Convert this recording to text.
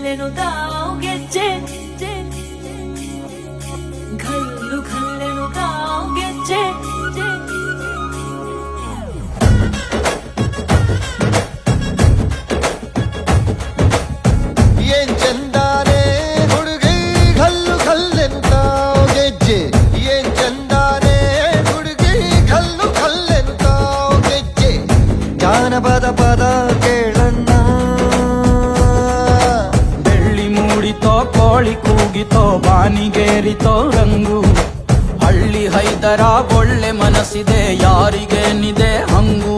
ಘಲ್ಲೆನು ತಾವು ಗೆಜ್ಜೆ ಘಲ್ಲು ಘಲ್ಲೆನು ತಾವು ಗೆಜ್ಜೆ ಏನ್ ಚಂದಾನೆ ಹುಡುಗಿ ಘಲ್ಲು ಘಲ್ಲೆನು ತಾವು ಗೆಜ್ಜೆ ಏನ್ ಚಂದಾನೆ ಹುಡುಗಿ ಘಲ್ಲು ಘಲ್ಲೆನು ತಾವು ಗೆಜ್ಜೆ ಜಾನಪದ ಪದ ಕೇಳಣ್ಣ ಬೆಳ್ಳಿ ಮೂಡಿತೋ ಕೋಳಿ ಕೂಗಿತೋ ಬಾನಿಗೇರಿತೋ ರಂಗು ಹಳ್ಳಿ ಹೈದರ ಒಳ್ಳೆ ಮನಸ್ಸಿದೆ ಯಾರಿಗೇನಿದೆ ಹಂಗು